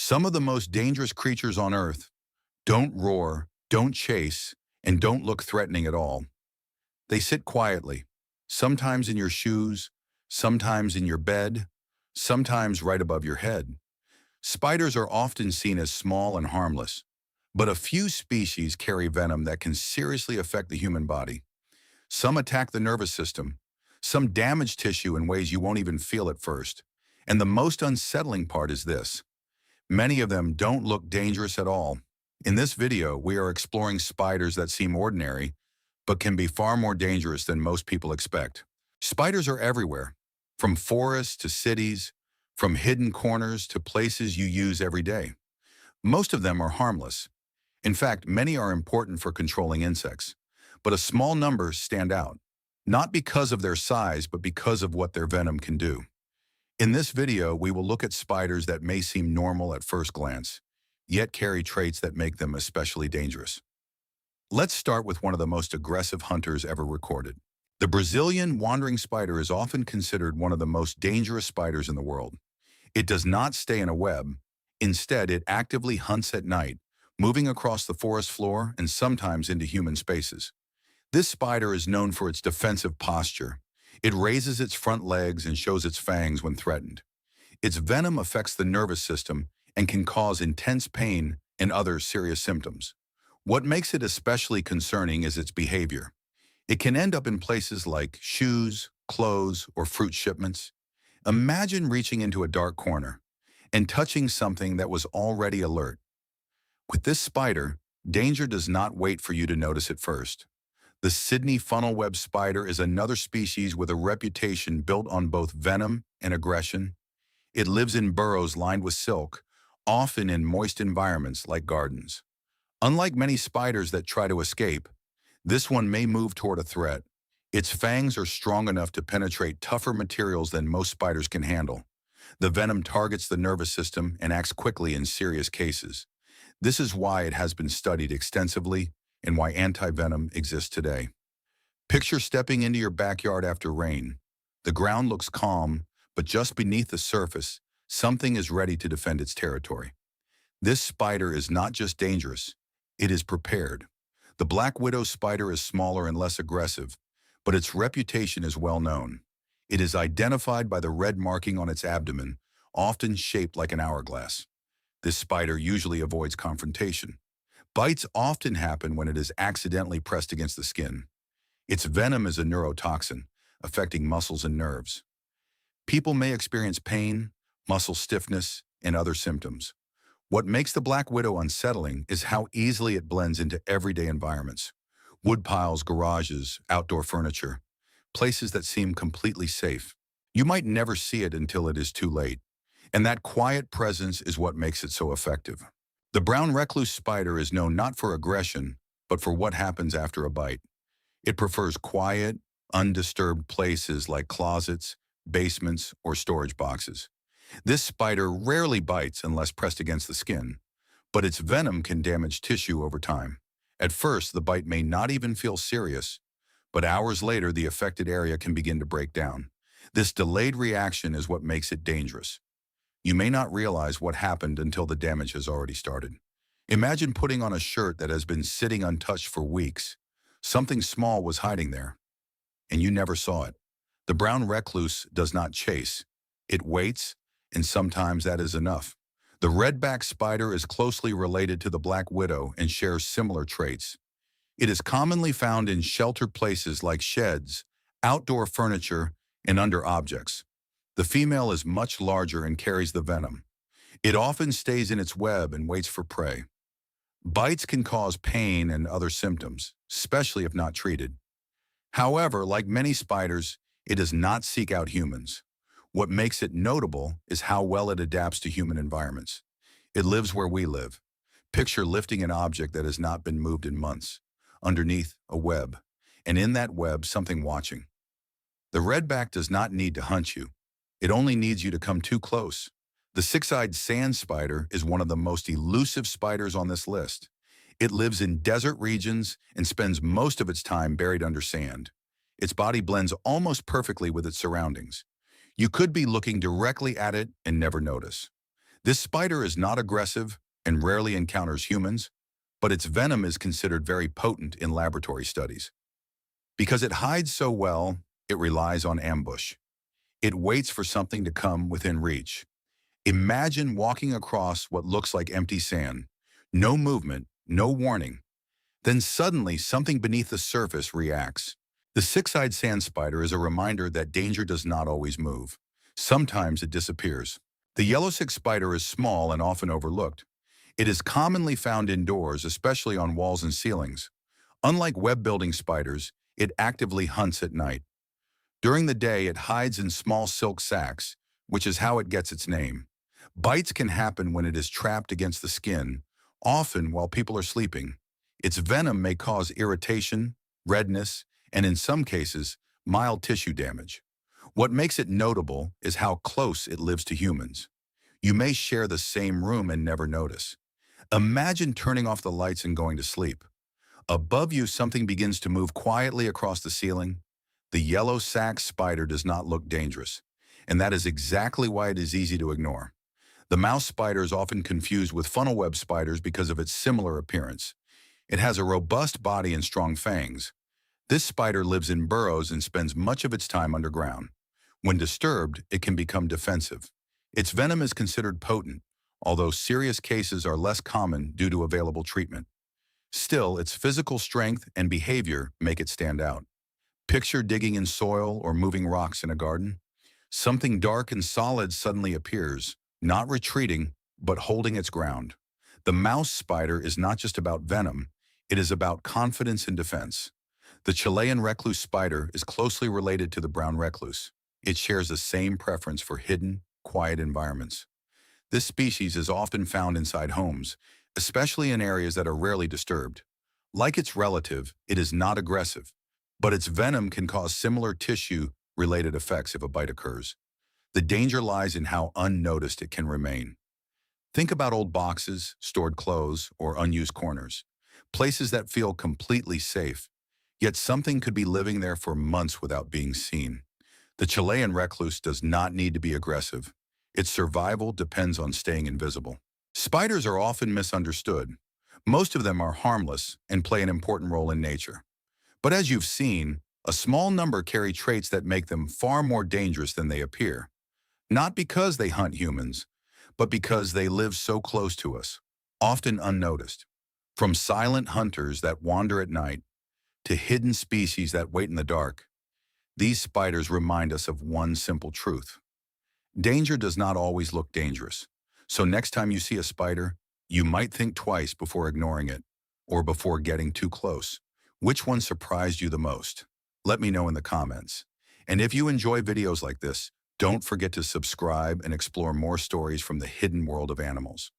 Some of the most dangerous creatures on Earth don't roar, don't chase, and don't look threatening at all. They sit quietly, sometimes in your shoes, sometimes in your bed, sometimes right above your head. Spiders are often seen as small and harmless, but a few species carry venom that can seriously affect the human body. Some attack the nervous system, some damage tissue in ways you won't even feel at first. And the most unsettling part is this: many of them don't look dangerous at all. In this video, we are exploring spiders that seem ordinary, but can be far more dangerous than most people expect. Spiders are everywhere, from forests to cities, from hidden corners to places you use every day. Most of them are harmless. In fact, many are important for controlling insects, but a small number stand out, not because of their size, but because of what their venom can do. In this video, we will look at spiders that may seem normal at first glance, yet carry traits that make them especially dangerous. Let's start with one of the most aggressive hunters ever recorded. The Brazilian wandering spider is often considered one of the most dangerous spiders in the world. It does not stay in a web. Instead, it actively hunts at night, moving across the forest floor and sometimes into human spaces. This spider is known for its defensive posture. It raises its front legs and shows its fangs when threatened. Its venom affects the nervous system and can cause intense pain and other serious symptoms. What makes it especially concerning is its behavior. It can end up in places like shoes, clothes, or fruit shipments. Imagine reaching into a dark corner and touching something that was already alert. With this spider, danger does not wait for you to notice it first. The Sydney funnel-web spider is another species with a reputation built on both venom and aggression. It lives in burrows lined with silk, often in moist environments like gardens. Unlike many spiders that try to escape, this one may move toward a threat. Its fangs are strong enough to penetrate tougher materials than most spiders can handle. The venom targets the nervous system and acts quickly in serious cases. This is why it has been studied extensively and why anti-venom exists today. Picture stepping into your backyard after rain. The ground looks calm, but just beneath the surface, something is ready to defend its territory. This spider is not just dangerous, it is prepared. The black widow spider is smaller and less aggressive, but its reputation is well known. It is identified by the red marking on its abdomen, often shaped like an hourglass. This spider usually avoids confrontation. Bites often happen when it is accidentally pressed against the skin. Its venom is a neurotoxin, affecting muscles and nerves. People may experience pain, muscle stiffness, and other symptoms. What makes the black widow unsettling is how easily it blends into everyday environments. Woodpiles, garages, outdoor furniture, places that seem completely safe. You might never see it until it is too late. And that quiet presence is what makes it so effective. The brown recluse spider is known not for aggression, but for what happens after a bite. It prefers quiet, undisturbed places like closets, basements, or storage boxes. This spider rarely bites unless pressed against the skin, but its venom can damage tissue over time. At first, the bite may not even feel serious, but hours later, the affected area can begin to break down. This delayed reaction is what makes it dangerous. You may not realize what happened until the damage has already started. Imagine putting on a shirt that has been sitting untouched for weeks. Something small was hiding there, and you never saw it. The brown recluse does not chase. It waits, and sometimes that is enough. The redback spider is closely related to the black widow and shares similar traits. It is commonly found in sheltered places like sheds, outdoor furniture, and under objects. The female is much larger and carries the venom. It often stays in its web and waits for prey. Bites can cause pain and other symptoms, especially if not treated. However, like many spiders, it does not seek out humans. What makes it notable is how well it adapts to human environments. It lives where we live. Picture lifting an object that has not been moved in months, underneath a web, and in that web, something watching. The redback does not need to hunt you. It only needs you to come too close. The six-eyed sand spider is one of the most elusive spiders on this list. It lives in desert regions and spends most of its time buried under sand. Its body blends almost perfectly with its surroundings. You could be looking directly at it and never notice. This spider is not aggressive and rarely encounters humans, but its venom is considered very potent in laboratory studies. Because it hides so well, it relies on ambush. It waits for something to come within reach. Imagine walking across what looks like empty sand. No movement, no warning. Then suddenly something beneath the surface reacts. The six-eyed sand spider is a reminder that danger does not always move. Sometimes it disappears. The yellow six spider is small and often overlooked. It is commonly found indoors, especially on walls and ceilings. Unlike web-building spiders, it actively hunts at night. During the day, it hides in small silk sacs, which is how it gets its name. Bites can happen when it is trapped against the skin, often while people are sleeping. Its venom may cause irritation, redness, and in some cases, mild tissue damage. What makes it notable is how close it lives to humans. You may share the same room and never notice. Imagine turning off the lights and going to sleep. Above you, something begins to move quietly across the ceiling. The yellow sac spider does not look dangerous, and that is exactly why it is easy to ignore. The mouse spider is often confused with funnel web spiders because of its similar appearance. It has a robust body and strong fangs. This spider lives in burrows and spends much of its time underground. When disturbed, it can become defensive. Its venom is considered potent, although serious cases are less common due to available treatment. Still, its physical strength and behavior make it stand out. Picture digging in soil or moving rocks in a garden. Something dark and solid suddenly appears, not retreating, but holding its ground. The mouse spider is not just about venom, it is about confidence and defense. The Chilean recluse spider is closely related to the brown recluse. It shares the same preference for hidden, quiet environments. This species is often found inside homes, especially in areas that are rarely disturbed. Like its relative, it is not aggressive, but its venom can cause similar tissue-related effects if a bite occurs. The danger lies in how unnoticed it can remain. Think about old boxes, stored clothes, or unused corners, places that feel completely safe, yet something could be living there for months without being seen. The Chilean recluse does not need to be aggressive. Its survival depends on staying invisible. Spiders are often misunderstood. Most of them are harmless and play an important role in nature. But as you've seen, a small number carry traits that make them far more dangerous than they appear. Not because they hunt humans, but because they live so close to us, often unnoticed. From silent hunters that wander at night to hidden species that wait in the dark, these spiders remind us of one simple truth. Danger does not always look dangerous. So next time you see a spider, you might think twice before ignoring it or before getting too close. Which one surprised you the most? Let me know in the comments. And if you enjoy videos like this, don't forget to subscribe and explore more stories from the hidden world of animals.